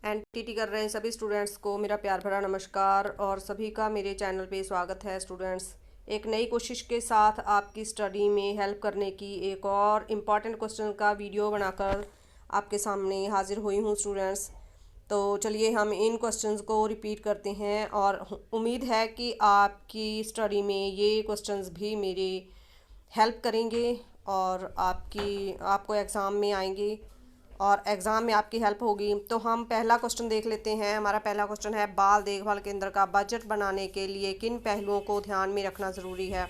Entity कर रहे हैं सभी स्टूडेंट्स को मेरा प्यार भरा नमस्कार और सभी का मेरे चैनल पे स्वागत है स्टूडेंट्स। एक नई कोशिश के साथ आपकी स्टडी में हेल्प करने की एक और इम्पॉर्टेंट क्वेश्चन का वीडियो बनाकर आपके सामने हाजिर हुई हूँ स्टूडेंट्स। तो चलिए हम इन क्वेश्चंस को रिपीट करते हैं और उम्मीद है कि आपकी स्टडी में ये क्वेश्चंस भी मेरे हेल्प करेंगे और आपको एग्ज़ाम में आएंगे और एग्ज़ाम में आपकी हेल्प होगी। तो हम पहला क्वेश्चन देख लेते हैं। हमारा पहला क्वेश्चन है, बाल देखभाल केंद्र का बजट बनाने के लिए किन पहलुओं को ध्यान में रखना ज़रूरी है।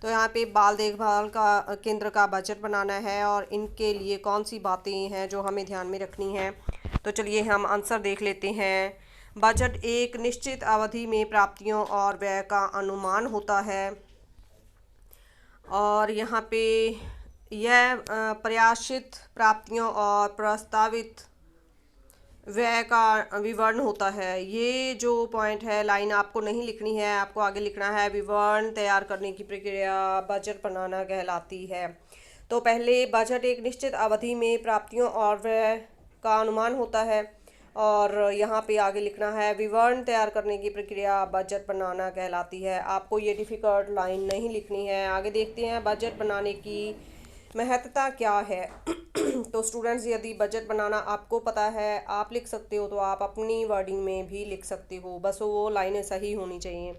तो यहाँ पे बाल देखभाल का केंद्र का बजट बनाना है और इनके लिए कौन सी बातें हैं जो हमें ध्यान में रखनी हैं। तो चलिए हम आंसर देख लेते हैं। बजट एक निश्चित अवधि में प्राप्तियों और व्यय का अनुमान होता है और यहाँ पे यह प्रत्याशित प्राप्तियों और प्रस्तावित व्यय का विवरण होता है। ये जो पॉइंट है, लाइन आपको नहीं लिखनी है, आपको आगे लिखना है। विवरण तैयार करने की प्रक्रिया बजट बनाना कहलाती है। तो पहले बजट एक निश्चित अवधि में प्राप्तियों और व्यय का अनुमान होता है और यहाँ पे आगे लिखना है, विवरण तैयार करने की प्रक्रिया बजट बनाना कहलाती है। आपको ये डिफ़िकल्ट लाइन नहीं लिखनी है। आगे देखते हैं बजट बनाने की महत्ता क्या है। तो स्टूडेंट्स, यदि बजट बनाना आपको पता है, आप लिख सकते हो, तो आप अपनी वर्डिंग में भी लिख सकते हो, बस वो लाइनें सही होनी चाहिए।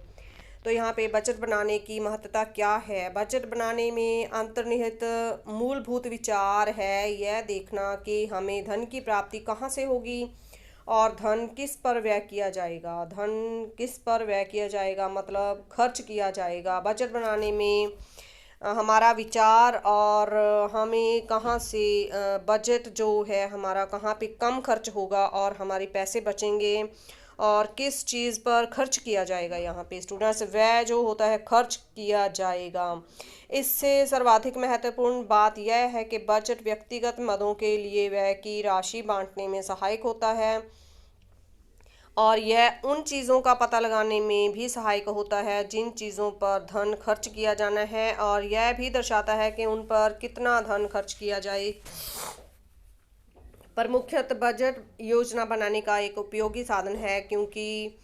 तो यहाँ पे बजट बनाने की महत्ता क्या है। बजट बनाने में अंतर्निहित मूलभूत विचार है यह देखना कि हमें धन की प्राप्ति कहाँ से होगी और धन किस पर व्यय किया जाएगा। धन किस पर व्यय किया जाएगा मतलब खर्च किया जाएगा। बजट बनाने में हमारा विचार और हमें कहाँ से बजट जो है हमारा कहाँ पे कम खर्च होगा और हमारे पैसे बचेंगे और किस चीज़ पर खर्च किया जाएगा। यहाँ पे स्टूडेंट्स, व्यय जो होता है खर्च किया जाएगा। इससे सर्वाधिक महत्वपूर्ण बात यह है कि बजट व्यक्तिगत मदों के लिए व्यय की राशि बांटने में सहायक होता है और यह उन चीज़ों का पता लगाने में भी सहायक होता है जिन चीज़ों पर धन खर्च किया जाना है और यह भी दर्शाता है कि उन पर कितना धन खर्च किया जाए। पर मुख्यतः बजट योजना बनाने का एक उपयोगी साधन है क्योंकि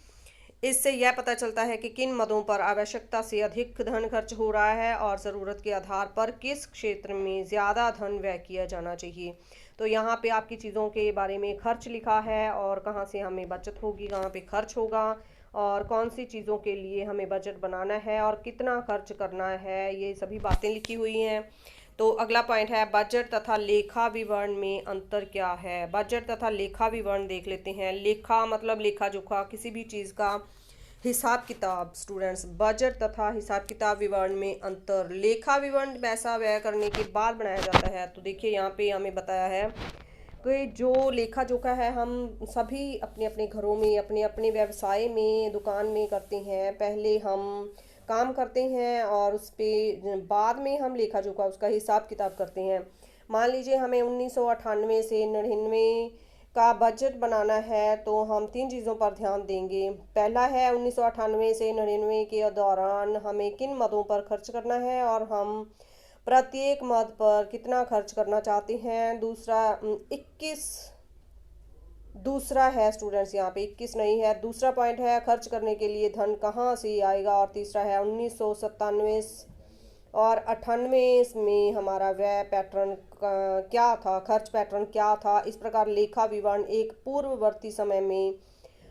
इससे यह पता चलता है कि किन मदों पर आवश्यकता से अधिक धन खर्च हो रहा है और ज़रूरत के आधार पर किस क्षेत्र में ज़्यादा धन व्यय किया जाना चाहिए। तो यहाँ पे आपकी चीज़ों के बारे में खर्च लिखा है और कहाँ से हमें बचत होगी, कहाँ पे खर्च होगा और कौन सी चीज़ों के लिए हमें बजट बनाना है और कितना खर्च करना है, ये सभी बातें लिखी हुई हैं। तो अगला पॉइंट है, बजट तथा लेखा विवरण में अंतर क्या है। बजट तथा लेखा विवरण देख लेते हैं। लेखा मतलब लेखा जोखा, किसी भी चीज़ का हिसाब किताब। स्टूडेंट्स, बजट तथा हिसाब किताब विवरण में अंतर। लेखा विवरण पैसा व्यय करने के बाद बनाया जाता है। तो देखिए यहाँ पे हमें बताया है कि जो लेखा जोखा है हम सभी अपने अपने घरों में, अपने अपने व्यवसाय में, दुकान में करते हैं। पहले हम काम करते हैं और उस पे बाद में हम लेखा जोखा उसका हिसाब किताब करते हैं। मान लीजिए हमें 1998 से 99 का बजट बनाना है तो हम तीन चीज़ों पर ध्यान देंगे। पहला है 1998 से 99 के दौरान हमें किन मदों पर खर्च करना है और हम प्रत्येक मद पर कितना खर्च करना चाहते हैं। दूसरा 21 दूसरा है स्टूडेंट्स, यहाँ पे 21 नहीं है। दूसरा पॉइंट है खर्च करने के लिए धन कहाँ से आएगा और तीसरा है 1997 और 98 में हमारा व्यय पैटर्न क्या था, खर्च पैटर्न क्या था। इस प्रकार लेखा विवरण एक पूर्ववर्ती समय में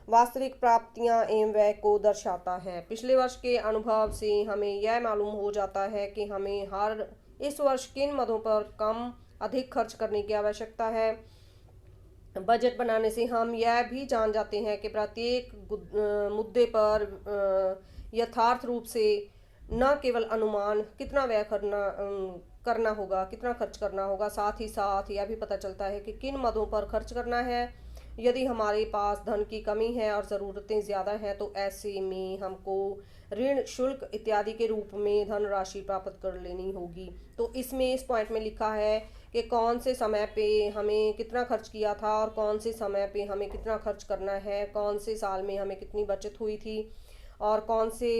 वास्तविक प्राप्तियां एवं व्यय को दर्शाता है। पिछले वर्ष के अनुभव से हमें यह मालूम हो जाता है कि हमें हर इस वर्ष किन मदों पर कम अधिक खर्च करने की आवश्यकता है। बजट बनाने से हम यह भी जान जाते हैं कि प्रत्येक मुद्दे पर यथार्थ रूप से न केवल अनुमान कितना व्यय करना होगा, कितना खर्च करना होगा, साथ ही साथ यह भी पता चलता है कि किन मदों पर खर्च करना है। यदि हमारे पास धन की कमी है और ज़रूरतें ज़्यादा हैं तो ऐसे में हमको ऋण, शुल्क इत्यादि के रूप में धनराशि प्राप्त कर लेनी होगी। तो इसमें इस पॉइंट में लिखा है कि कौन से समय पे हमें कितना खर्च किया था और कौन से समय पे हमें कितना खर्च करना है, कौन से साल में हमें कितनी बचत हुई थी और कौन से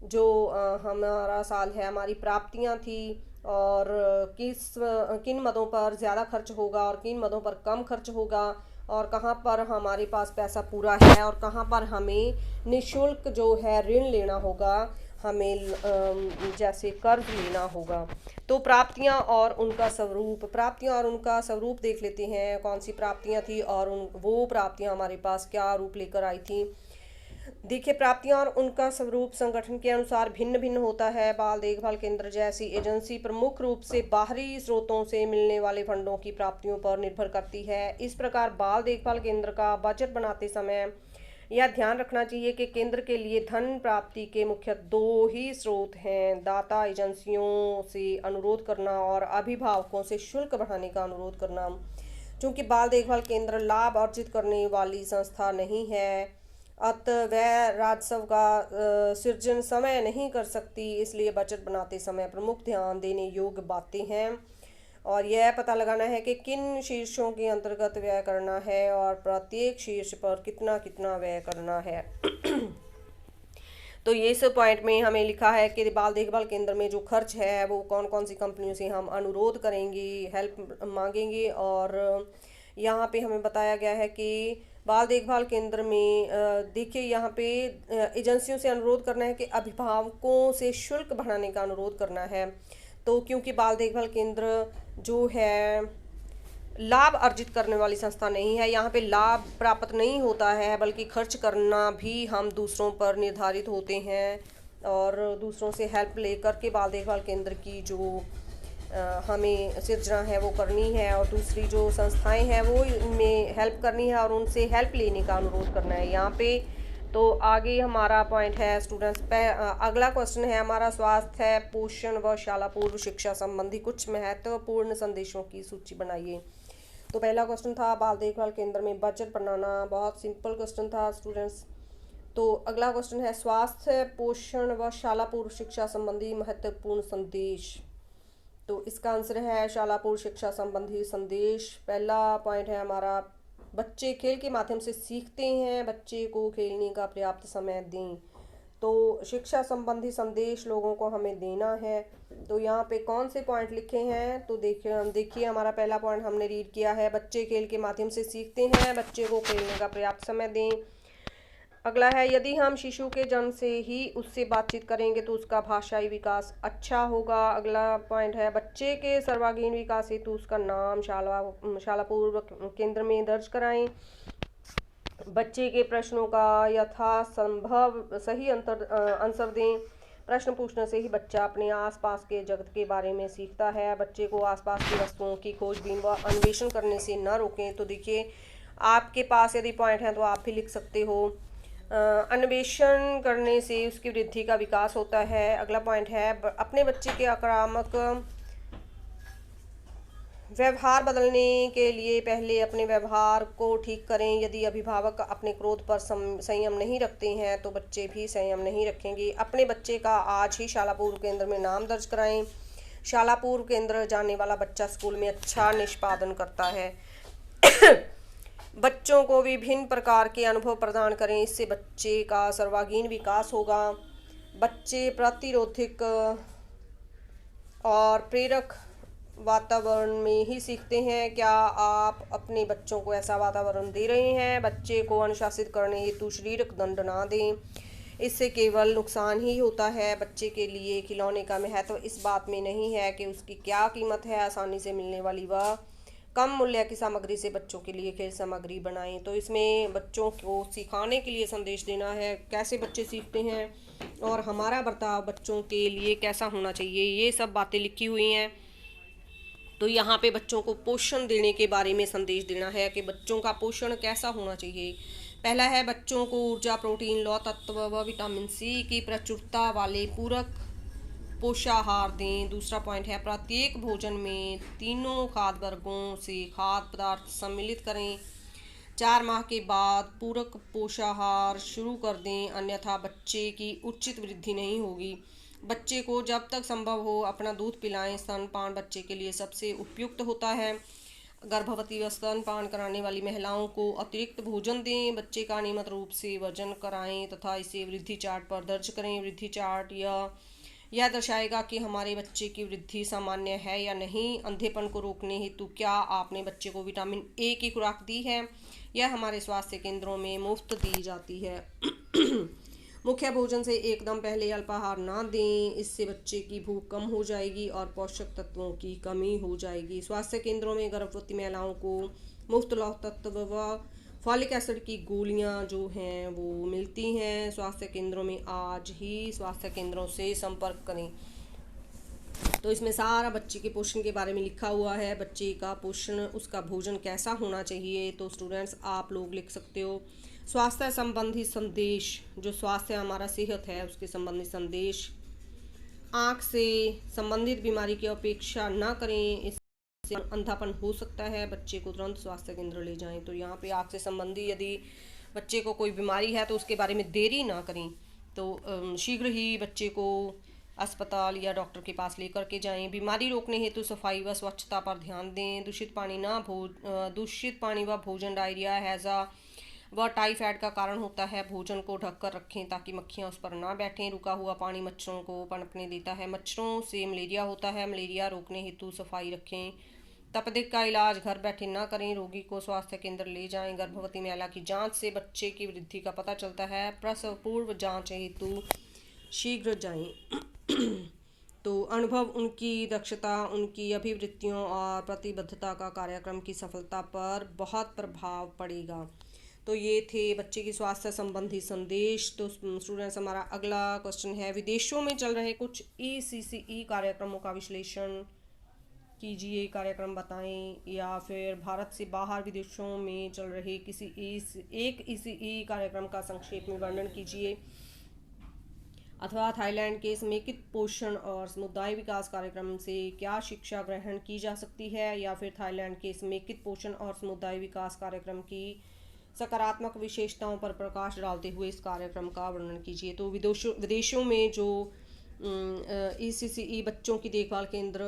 जो हमारा साल है हमारी प्राप्तियां थी और किन मदों पर ज़्यादा खर्च होगा और किन मदों पर कम खर्च होगा और कहाँ पर हमारे पास पैसा पूरा है और कहाँ पर हमें निःशुल्क जो है ऋण लेना होगा, हमें जैसे कर्ज लेना होगा। तो प्राप्तियां और उनका स्वरूप देख लेते हैं, कौन सी प्राप्तियां थी और वो प्राप्तियां हमारे पास क्या रूप लेकर आई थी। देखिए, प्राप्तियां और उनका स्वरूप संगठन के अनुसार भिन्न भिन्न होता है। बाल देखभाल केंद्र जैसी एजेंसी प्रमुख रूप से बाहरी स्रोतों से मिलने वाले फंडों की प्राप्तियों पर निर्भर करती है। इस प्रकार बाल देखभाल केंद्र का बजट बनाते समय यह ध्यान रखना चाहिए कि केंद्र के लिए धन प्राप्ति के मुख्य दो ही स्रोत हैं: दाता एजेंसियों से अनुरोध करना और अभिभावकों से शुल्क बढ़ाने का अनुरोध करना। चूंकि बाल देखभाल केंद्र लाभ अर्जित करने वाली संस्था नहीं है, अतः वह राजस्व का सृजन समय नहीं कर सकती, इसलिए बजट बनाते समय प्रमुख ध्यान देने योग्य बातें हैं और यह पता लगाना है कि किन शीर्षों के अंतर्गत व्यय करना है और प्रत्येक शीर्ष पर कितना कितना व्यय करना है। तो ये सब पॉइंट में हमें लिखा है कि बाल देखभाल केंद्र में जो खर्च है वो कौन कौन सी कंपनियों से हम अनुरोध करेंगे, हेल्प मांगेंगे। और यहाँ पे हमें बताया गया है कि बाल देखभाल केंद्र में देखिए यहाँ पे एजेंसियों से अनुरोध करना है कि अभिभावकों से शुल्क बढ़ाने का अनुरोध करना है। तो क्योंकि बाल देखभाल केंद्र जो है लाभ अर्जित करने वाली संस्था नहीं है, यहाँ पे लाभ प्राप्त नहीं होता है, बल्कि खर्च करना भी हम दूसरों पर निर्धारित होते हैं और दूसरों से हेल्प लेकर के बाल देखभाल केंद्र की जो हमें सिर्जना है वो करनी है और दूसरी जो संस्थाएं हैं वो इनमें हेल्प करनी है और उनसे हेल्प लेने का अनुरोध करना है यहाँ पे। तो आगे हमारा पॉइंट है स्टूडेंट्स पे, अगला क्वेश्चन है हमारा, स्वास्थ्य पोषण व शाला पूर्व शिक्षा संबंधी कुछ महत्वपूर्ण संदेशों की सूची बनाइए। तो पहला क्वेश्चन था बाल देखभाल केंद्र में बजट बनाना, बहुत सिंपल क्वेश्चन था स्टूडेंट्स। तो अगला क्वेश्चन है स्वास्थ्य पोषण व शाला पूर्व शिक्षा संबंधी महत्वपूर्ण संदेश। तो इसका आंसर है शाला पूर्व शिक्षा संबंधी संदेश। पहला पॉइंट है हमारा, बच्चे खेल के माध्यम से सीखते हैं, बच्चे को खेलने का पर्याप्त समय दें। तो शिक्षा संबंधी संदेश लोगों को हमें देना है। तो यहाँ पे कौन से पॉइंट लिखे हैं, तो देखिए हमारा पहला पॉइंट हमने रीड किया है, बच्चे खेल के माध्यम से सीखते हैं, बच्चे को खेलने का पर्याप्त समय दें। अगला है, यदि हम शिशु के जन्म से ही उससे बातचीत करेंगे तो उसका भाषाई विकास अच्छा होगा। अगला पॉइंट है, बच्चे के सर्वांगीण विकास हेतु उसका नाम शाला पूर्व केंद्र में दर्ज कराएं। बच्चे के प्रश्नों का यथासंभव सही आंसर दें। प्रश्न पूछने से ही बच्चा अपने आसपास के जगत के बारे में सीखता है। बच्चे को आसपास की वस्तुओं की खोजबीन व अन्वेषण करने से न रोकें। तो देखिए आपके पास यदि पॉइंट है तो आप भी लिख सकते हो। अन्वेषण करने से उसकी वृद्धि का विकास होता है। अगला पॉइंट है, अपने बच्चे के आक्रामक व्यवहार बदलने के लिए पहले अपने व्यवहार को ठीक करें। यदि अभिभावक अपने क्रोध पर संयम नहीं रखते हैं तो बच्चे भी संयम नहीं रखेंगे। अपने बच्चे का आज ही शाला पूर्व केंद्र में नाम दर्ज कराएं। शाला पूर्व केंद्र जाने वाला बच्चा स्कूल में अच्छा निष्पादन करता है। बच्चों को विभिन्न प्रकार के अनुभव प्रदान करें, इससे बच्चे का सर्वांगीण विकास होगा। बच्चे प्रातिरोधिक और प्रेरक वातावरण में ही सीखते हैं। क्या आप अपने बच्चों को ऐसा वातावरण दे रहे हैं? बच्चे को अनुशासित करने हेतु शारीरिक दंड ना दें, इससे केवल नुकसान ही होता है। बच्चे के लिए खिलौने का महत्व इस बात में नहीं है कि उसकी क्या कीमत है, आसानी से मिलने वाली वह कम मूल्य की सामग्री से बच्चों के लिए खेल सामग्री बनाएं। तो इसमें बच्चों को सिखाने के लिए संदेश देना है, कैसे बच्चे सीखते हैं और हमारा बर्ताव बच्चों के लिए कैसा होना चाहिए, ये सब बातें लिखी हुई हैं। तो यहाँ पे बच्चों को पोषण देने के बारे में संदेश देना है कि बच्चों का पोषण कैसा होना चाहिए। पहला है, बच्चों को ऊर्जा, प्रोटीन, लौह तत्व व विटामिन सी की प्रचुरता वाले पूरक पोषाहार दें। दूसरा पॉइंट है, प्रत्येक भोजन में तीनों खाद्य वर्गों से खाद्य पदार्थ सम्मिलित करें। 4 माह के बाद पूरक पोषाहार शुरू कर दें, अन्यथा बच्चे की उचित वृद्धि नहीं होगी। बच्चे को जब तक संभव हो अपना दूध पिलाएं। स्तनपान बच्चे के लिए सबसे उपयुक्त होता है। गर्भवती व स्तनपान कराने वाली महिलाओं को अतिरिक्त भोजन दें। बच्चे का नियमित रूप से वजन कराएं तथा इसे वृद्धि चार्ट पर दर्ज करें। वृद्धि चार्ट यह दर्शाएगा कि हमारे बच्चे की वृद्धि सामान्य है या नहीं। अंधेपन को रोकने हेतु क्या आपने बच्चे को विटामिन ए की खुराक दी है? यह हमारे स्वास्थ्य केंद्रों में मुफ्त दी जाती है। मुख्य भोजन से एकदम पहले अल्पाहार ना दें, इससे बच्चे की भूख कम हो जाएगी और पोषक तत्वों की कमी हो जाएगी। स्वास्थ्य केंद्रों में गर्भवती महिलाओं को मुफ्त लौह तत्व व फॉलिक एसिड की गोलियां जो हैं वो मिलती हैं। स्वास्थ्य केंद्रों में आज ही स्वास्थ्य केंद्रों से संपर्क करें। तो इसमें सारा बच्चे के पोषण के बारे में लिखा हुआ है, बच्चे का पोषण, उसका भोजन कैसा होना चाहिए। तो स्टूडेंट्स आप लोग लिख सकते हो स्वास्थ्य संबंधी संदेश, जो स्वास्थ्य हमारा सेहत है उसके संबंधी संदेश। आँख से संबंधित बीमारी की अपेक्षा ना करें, इससे अंधापन हो सकता है, बच्चे को तुरंत स्वास्थ्य केंद्र ले जाएं। तो यहाँ पे आँख से संबंधी यदि बच्चे को कोई बीमारी है तो उसके बारे में देरी ना करें, तो शीघ्र ही बच्चे को अस्पताल या डॉक्टर के पास लेकर के जाएं। बीमारी रोकने हेतु सफाई व स्वच्छता पर ध्यान दें। दूषित पानी व भोजन डायरिया, हैजा व टाइफाइड का कारण होता है। भोजन को ढककर रखें ताकि मक्खियां उस पर ना बैठें। रुका हुआ पानी मच्छरों को पनपने देता है, मच्छरों से मलेरिया होता है। मलेरिया रोकने हेतु सफाई रखें। तपेदिक का इलाज घर बैठे ना करें, रोगी को स्वास्थ्य केंद्र ले जाएं। गर्भवती महिला की जांच से बच्चे की वृद्धि का पता चलता है। प्रसव पूर्व जांच हेतु शीघ्र जाएं। तो अनुभव, उनकी दक्षता, उनकी अभिवृत्तियों और प्रतिबद्धता का कार्यक्रम की सफलता पर बहुत प्रभाव पड़ेगा। तो ये थे बच्चे की स्वास्थ्य संबंधी संदेश। तो स्टूडेंट्स हमारा अगला क्वेश्चन है, विदेशों में चल रहे कुछ ECCE कार्यक्रमों का विश्लेषण कीजिए, कार्यक्रम बताएं। या फिर भारत से बाहर विदेशों में चल रहे किसी एक ECE कार्यक्रम का संक्षेप में वर्णन कीजिए। अथवा थाईलैंड के समेकित पोषण और समुदाय विकास कार्यक्रम से क्या शिक्षा ग्रहण की जा सकती है। या फिर थाईलैंड के समेकित पोषण और समुदाय विकास कार्यक्रम की सकारात्मक विशेषताओं पर प्रकाश डालते हुए इस कार्यक्रम का वर्णन कीजिए। तो विदेशों में जो ECCE बच्चों की देखभाल केंद्र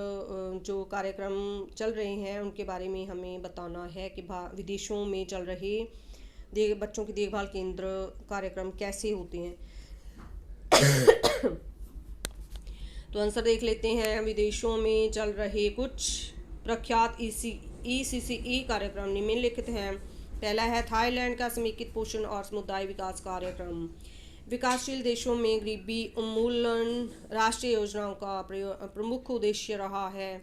जो कार्यक्रम चल रहे हैं उनके बारे में हमें बताना है कि विदेशों में चल रहे बच्चों की देखभाल केंद्र कार्यक्रम कैसे होते हैं। तो आंसर देख लेते हैं, विदेशों में चल रहे कुछ प्रख्यात ECCE कार्यक्रम निम्नलिखित हैं। पहला है थाईलैंड का समेकित पोषण और समुदाय विकास कार्यक्रम। विकासशील देशों में गरीबी उन्मूलन राष्ट्रीय योजनाओं का प्रमुख उद्देश्य रहा है।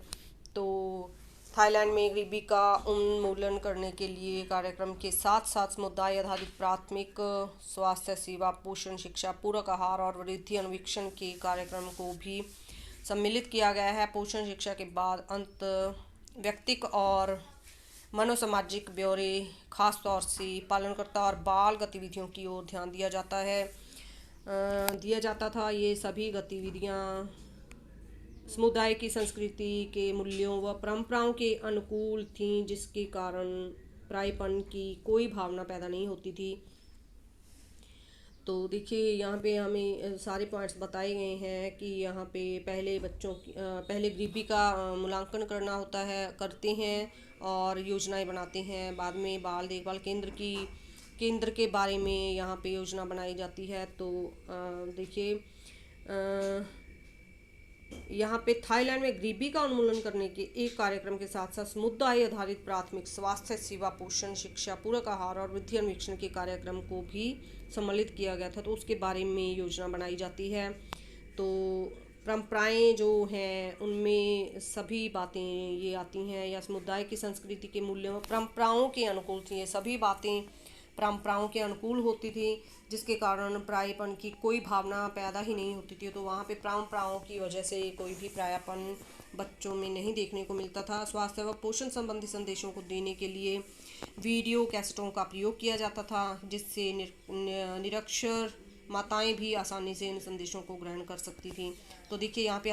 तो थाईलैंड में गरीबी का उन्मूलन करने के लिए कार्यक्रम के साथ साथ समुदाय आधारित प्राथमिक स्वास्थ्य सेवा, पोषण, शिक्षा, पूरक आहार और वृद्धि अनुवीक्षण के कार्यक्रम को भी सम्मिलित किया गया है। पोषण शिक्षा के बाद अंत व्यक्तिक और मनोसामाजिक ब्यौरे, खास तौर से पालनकर्ता और बाल गतिविधियों की ओर ध्यान दिया जाता था। ये सभी गतिविधियाँ समुदाय की संस्कृति के मूल्यों व परंपराओं के अनुकूल थीं, जिसके कारण परायेपन की कोई भावना पैदा नहीं होती थी। तो देखिए यहाँ पे हमें सारे पॉइंट्स बताए गए हैं कि यहाँ पे पहले गरीबी का मूल्यांकन करते हैं और योजनाएं बनाते हैं। बाद में बाल देखभाल केंद्र के बारे में यहाँ पे योजना बनाई जाती है। तो देखिए यहाँ पे थाईलैंड में गरीबी का उन्मूलन करने के एक कार्यक्रम के साथ साथ समुदाय आधारित प्राथमिक स्वास्थ्य सेवा, पोषण, शिक्षा, पूरक आहार और वृद्धि अन्वेषण के कार्यक्रम को भी सम्मिलित किया गया था। तो उसके बारे में योजना बनाई जाती है। तो परंपराएं जो हैं उनमें सभी बातें ये आती हैं, या समुदाय की संस्कृति के मूल्यों परंपराओं के अनुकूल थी। ये सभी बातें परंपराओं के अनुकूल होती थी, जिसके कारण परायेपन की कोई भावना पैदा ही नहीं होती थी। तो वहाँ पे परंपराओं की वजह से कोई भी परायापन बच्चों में नहीं देखने को मिलता था। स्वास्थ्य व पोषण संबंधी संदेशों को देने के लिए वीडियो कैसेटों का प्रयोग किया जाता था, जिससे निरक्षर माताएं भी आसानी से इन संदेशों को ग्रहण कर सकती थी। तो देखिए यहाँ पे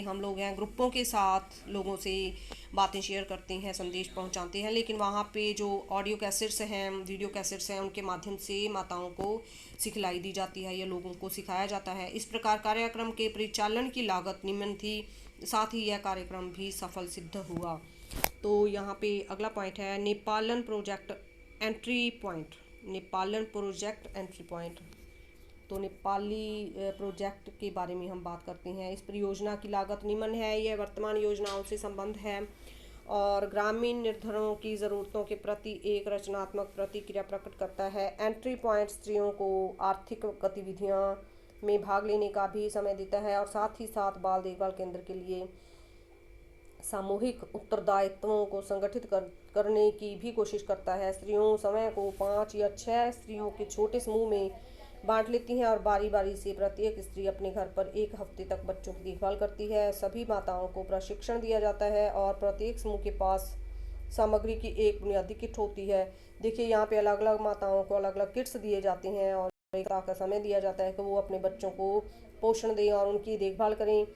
हम लोग हैं, ग्रुपों के साथ लोगों से बातें शेयर करते हैं, संदेश पहुंचाते हैं, लेकिन वहाँ पे जो ऑडियो कैसेट्स हैं, वीडियो कैसेट्स हैं, उनके माध्यम से माताओं को सिखलाई दी जाती है या लोगों को सिखाया जाता है। इस प्रकार कार्यक्रम के परिचालन की लागत निम्न थी, साथ ही यह कार्यक्रम भी सफल सिद्ध हुआ। तो यहाँ पे अगला पॉइंट है नेपालन प्रोजेक्ट एंट्री पॉइंट। तो नेपाली प्रोजेक्ट के बारे में हम बात करते हैं। इस परियोजना की लागत निम्न है। यह वर्तमान योजनाओं से संबंध है और ग्रामीण निर्धनों की ज़रूरतों के प्रति एक रचनात्मक प्रतिक्रिया प्रकट करता है। एंट्री पॉइंट स्त्रियों को आर्थिक गतिविधियां में भाग लेने का भी समय देता है और साथ ही साथ बाल देखभाल केंद्र के लिए सामूहिक उत्तरदायित्वों को संगठित करने की भी कोशिश करता है। स्त्रियों समय को 5 या 6 स्त्रियों के छोटे समूह में बांट लेती हैं और बारी बारी से प्रत्येक स्त्री अपने घर पर 1 हफ्ते तक बच्चों की देखभाल करती है। सभी माताओं को प्रशिक्षण दिया जाता है और प्रत्येक समूह के पास सामग्री की एक बुनियादी किट होती है। देखिए यहाँ पे अलग अलग माताओं को अलग अलग किट्स दिए जाते हैं और एक का समय दिया जाता है कि वो अपने बच्चों को पोषण दें और उनकी देखभाल करें।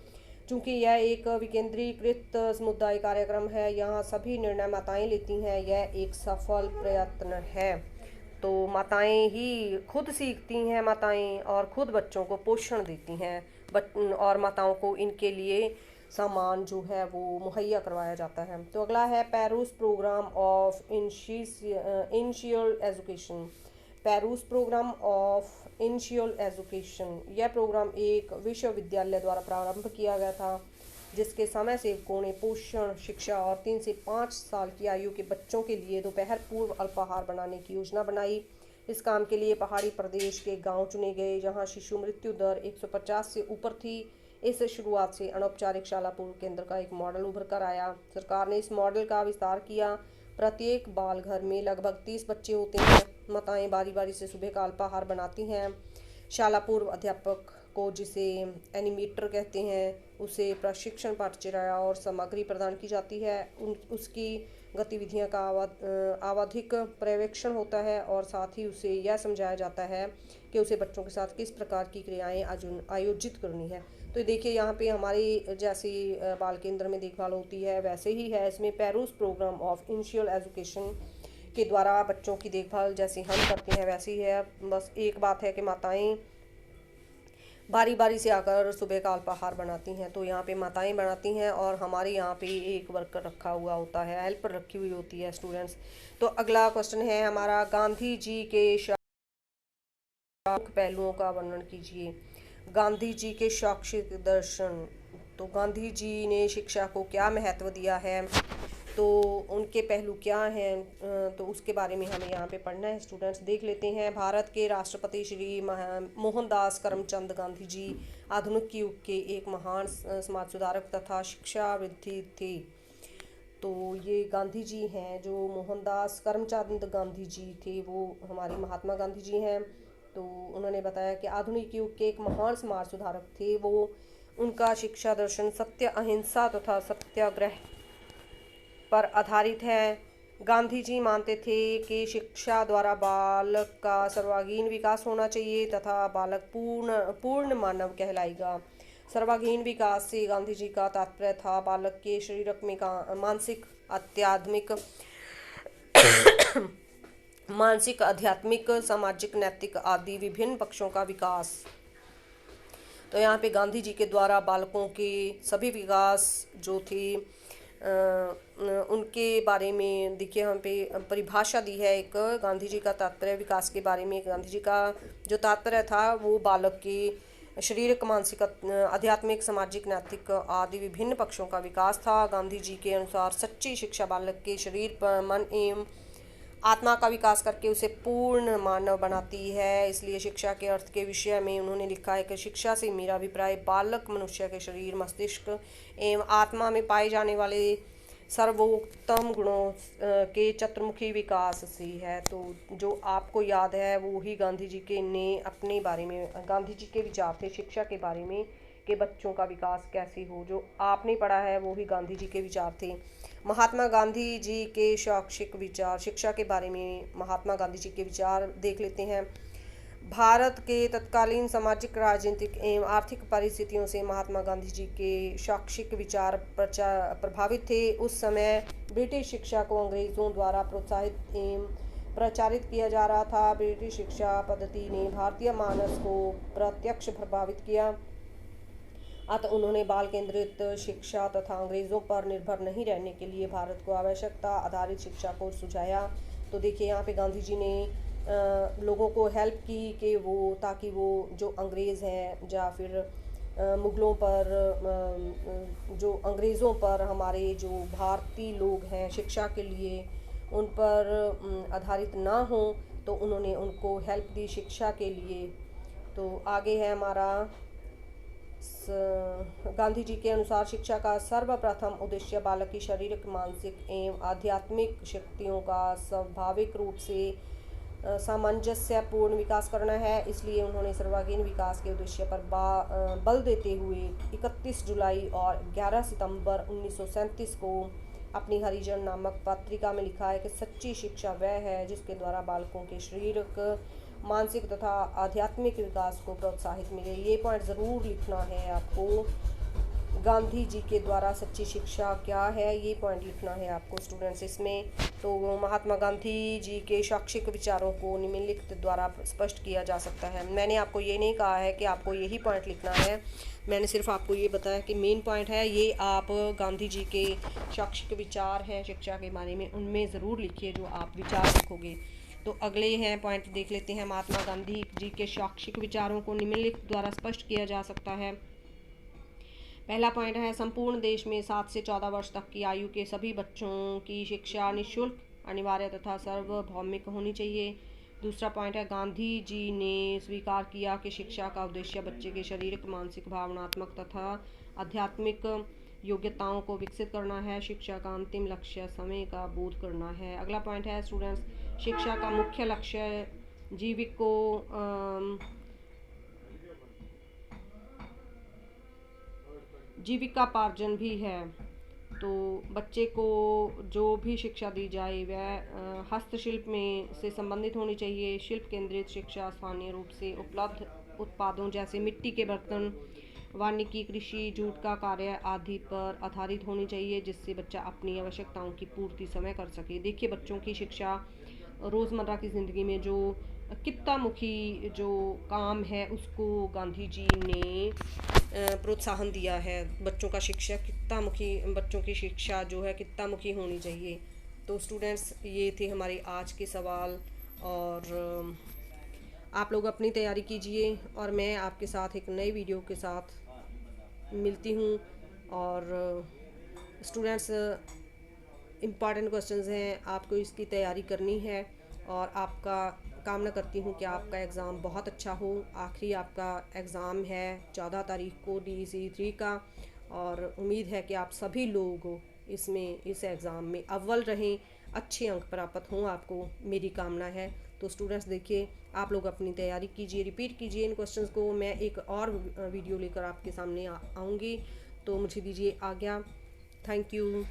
चूँकि यह एक विकेंद्रीकृत समुदाय कार्यक्रम है, यहाँ सभी निर्णय माताएं लेती हैं। यह एक सफल प्रयत्न है। तो माताएं ही खुद सीखती हैं, माताएं और खुद बच्चों को पोषण देती हैं और माताओं को इनके लिए सामान जो है वो मुहैया करवाया जाता है। तो अगला है Peru's programme of initial education. Peru's programme of initial education, यह प्रोग्राम एक विश्वविद्यालय द्वारा प्रारंभ किया गया था जिसके समय सेवकों ने पोषण शिक्षा और 3 से 5 साल की आयु के बच्चों के लिए दोपहर पूर्व अल्पाहार बनाने की योजना बनाई। इस काम के लिए पहाड़ी प्रदेश के गांव चुने गए जहां शिशु मृत्यु दर 150 से ऊपर थी। इस शुरुआत से अनौपचारिक शाला पूर्व केंद्र का एक मॉडल उभर कर आया। सरकार ने इस मॉडल का विस्तार किया। प्रत्येक बाल घर में लगभग 30 बच्चे होते हैं। माताएं बारी बारी से सुबह का अल्पाहार बनाती हैं। शाला पूर्व अध्यापक को, जिसे एनिमेटर कहते हैं, उसे प्रशिक्षण पाठ्यचर्या और सामग्री प्रदान की जाती है। उसकी गतिविधियां का आवधिक पर्यवेक्षण होता है और साथ ही उसे यह समझाया जाता है कि उसे बच्चों के साथ किस प्रकार की क्रियाएं आयोजित करनी है। तो देखिए यहाँ पे हमारी जैसी बाल केंद्र में देखभाल होती है वैसे ही है इसमें पेरूस प्रोग्राम ऑफ इनिशियल एजुकेशन के द्वारा बच्चों की देखभाल जैसे हम करते हैं वैसी है। बस एक बात है कि माताएं बारी बारी से आकर सुबह का अल्पाहार बनाती हैं। तो यहाँ पे माताएं बनाती हैं और हमारे यहाँ पे एक वर्कर रखा हुआ होता है, हेल्पर रखी हुई होती है स्टूडेंट्स। तो अगला क्वेश्चन है हमारा, गांधी जी के शैक्षणिक पहलुओं का वर्णन कीजिए। गांधी जी के शैक्षिक दर्शन, तो गांधी जी ने शिक्षा को क्या महत्व दिया है, तो उनके पहलू क्या हैं, तो उसके बारे में हमें यहाँ पे पढ़ना है स्टूडेंट्स। देख लेते हैं। भारत के राष्ट्रपति श्री मोहनदास करमचंद गांधी जी आधुनिक युग के एक महान समाज सुधारक तथा शिक्षाविद थे। तो ये गांधी जी हैं जो मोहनदास करमचंद गांधी जी थे, वो हमारे महात्मा गांधी जी हैं। तो उन्होंने बताया कि आधुनिक युग के एक महान समाज सुधारक थे वो। उनका शिक्षा दर्शन सत्य, अहिंसा तथा सत्याग्रह पर आधारित है। गांधी जी मानते थे कि शिक्षा द्वारा बालक का सर्वांगीण विकास होना चाहिए तथा बालक पूर्ण मानव कहलाएगा। सर्वांगीण विकास से गांधी जी का तात्पर्य था बालक के शारीरिक में मानसिक आध्यात्मिक सामाजिक नैतिक आदि विभिन्न पक्षों का विकास। तो यहाँ पे गांधी जी के द्वारा बालकों के सभी विकास जो थे उनके बारे में देखिए यहाँ पे परिभाषा दी है। एक गांधी जी का तात्पर्य विकास के बारे में गांधी जी का जो तात्पर्य था वो बालक के शारीरिक, मानसिक, आध्यात्मिक, सामाजिक, नैतिक आदि विभिन्न पक्षों का विकास था। गांधी जी के अनुसार सच्ची शिक्षा बालक के शरीर, मन एवं आत्मा का विकास करके उसे पूर्ण मानव बनाती है। इसलिए शिक्षा के अर्थ के विषय में उन्होंने लिखा है कि शिक्षा से मेरा अभिप्राय बालक मनुष्य के शरीर, मस्तिष्क एवं आत्मा में पाए जाने वाले सर्वोत्तम गुणों के चतुर्मुखी विकास से है। तो जो आपको याद है वो ही गांधी जी के ने अपने बारे में, गांधी जी के विचार थे शिक्षा के बारे में कि बच्चों का विकास कैसे हो। जो आपने पढ़ा है वो ही गांधी जी के विचार थे। महात्मा गांधी जी के शैक्षिक विचार, शिक्षा के बारे में महात्मा गांधी जी के विचार देख लेते हैं। भारत के तत्कालीन सामाजिक, राजनीतिक एवं आर्थिक परिस्थितियों से महात्मा गांधी जी के शैक्षिक विचार प्रभावित थे। उस समय ब्रिटिश शिक्षा को अंग्रेजों द्वारा प्रोत्साहित एवं प्रचारित किया जा रहा था। ब्रिटिश शिक्षा पद्धति ने भारतीय मानस को प्रत्यक्ष प्रभावित किया। अतः उन्होंने बाल केंद्रित शिक्षा तथा अंग्रेजों पर निर्भर नहीं रहने के लिए भारत को आवश्यकता आधारित शिक्षा को सुझाया। तो देखिए यहाँ पे गांधी जी ने लोगों को हेल्प की कि वो, ताकि वो जो अंग्रेज़ हैं या फिर मुग़लों पर, जो अंग्रेज़ों पर हमारे जो भारतीय लोग हैं शिक्षा के लिए उन पर आधारित ना हो, तो उन्होंने उनको हेल्प दी शिक्षा के लिए। तो आगे है हमारा गांधी जी के अनुसार शिक्षा का सर्वप्रथम उद्देश्य बालक की शारीरिक, मानसिक एवं आध्यात्मिक शक्तियों का स्वाभाविक रूप से सामंजस्यपूर्ण विकास करना है। इसलिए उन्होंने सर्वांगीण विकास के उद्देश्य पर बल देते हुए 31 जुलाई और 11 सितंबर 1937 को अपनी हरिजन नामक पत्रिका में लिखा है कि सच्ची शिक्षा वह है जिसके द्वारा बालकों के शारीरिक, मानसिक तथा आध्यात्मिक विकास को प्रोत्साहित मिले। ये पॉइंट ज़रूर लिखना है आपको। गांधी जी के द्वारा सच्ची शिक्षा क्या है, ये पॉइंट लिखना है आपको स्टूडेंट्स इसमें। तो महात्मा गांधी जी के शैक्षिक विचारों को निम्नलिखित द्वारा स्पष्ट किया जा सकता है। मैंने आपको ये नहीं कहा है कि आपको यही पॉइंट लिखना है, मैंने सिर्फ आपको ये बताया कि मेन पॉइंट है ये, आप गांधी जी के शैक्षिक विचार हैं शिक्षा के बारे में, उनमें ज़रूर लिखिए जो आप विचार लिखोगे। तो अगले हैं पॉइंट देख लेते हैं। महात्मा गांधी जी के शैक्षिक विचारों को निम्नलिखित द्वारा स्पष्ट किया जा सकता है। पहला पॉइंट है संपूर्ण देश में 7 से 14 वर्ष तक की आयु के सभी बच्चों की शिक्षा निःशुल्क, अनिवार्य तथा सार्वभौमिक होनी चाहिए। दूसरा पॉइंट है गांधी जी ने स्वीकार किया कि शिक्षा का उद्देश्य बच्चे के शारीरिक, मानसिक, भावनात्मक तथा आध्यात्मिक योग्यताओं को विकसित करना है। शिक्षा का अंतिम लक्ष्य समय का बोध करना है। अगला पॉइंट है स्टूडेंट्स, शिक्षा का मुख्य लक्ष्य जीविकापार्जन भी है। तो बच्चे को जो भी शिक्षा दी जाए वह हस्तशिल्प में से संबंधित होनी चाहिए। शिल्प केंद्रित शिक्षा स्थानीय रूप से उपलब्ध उत्पादों जैसे मिट्टी के बर्तन, वानिकी, कृषि, जूट का कार्य आदि पर आधारित होनी चाहिए, जिससे बच्चा अपनी आवश्यकताओं की पूर्ति समय कर सके। देखिए बच्चों की शिक्षा रोज़मर्रा की ज़िंदगी में जो कित्तामुखी जो काम है उसको गांधी जी ने प्रोत्साहन दिया है। बच्चों का शिक्षा कित्तामुखी, बच्चों की शिक्षा जो है कित्तामुखी होनी चाहिए। तो स्टूडेंट्स ये थे हमारे आज के सवाल, और आप लोग अपनी तैयारी कीजिए और मैं आपके साथ एक नई वीडियो के साथ मिलती हूँ। और स्टूडेंट्स इम्पॉर्टेंट क्वेश्चंस हैं, आपको इसकी तैयारी करनी है और आपका कामना करती हूँ कि आपका एग्ज़ाम बहुत अच्छा हो। आखिरी आपका एग्ज़ाम है 14 तारीख को DEC3 का, और उम्मीद है कि आप सभी लोग इस एग्ज़ाम में अव्वल रहें, अच्छे अंक प्राप्त हों, आपको मेरी कामना है। तो स्टूडेंट्स देखिए आप लोग अपनी तैयारी कीजिए, रिपीट कीजिए इन क्वेश्चंस को। मैं एक और वीडियो लेकर आपके सामने आऊँगी, तो मुझे दीजिए आज्ञा। Thank you.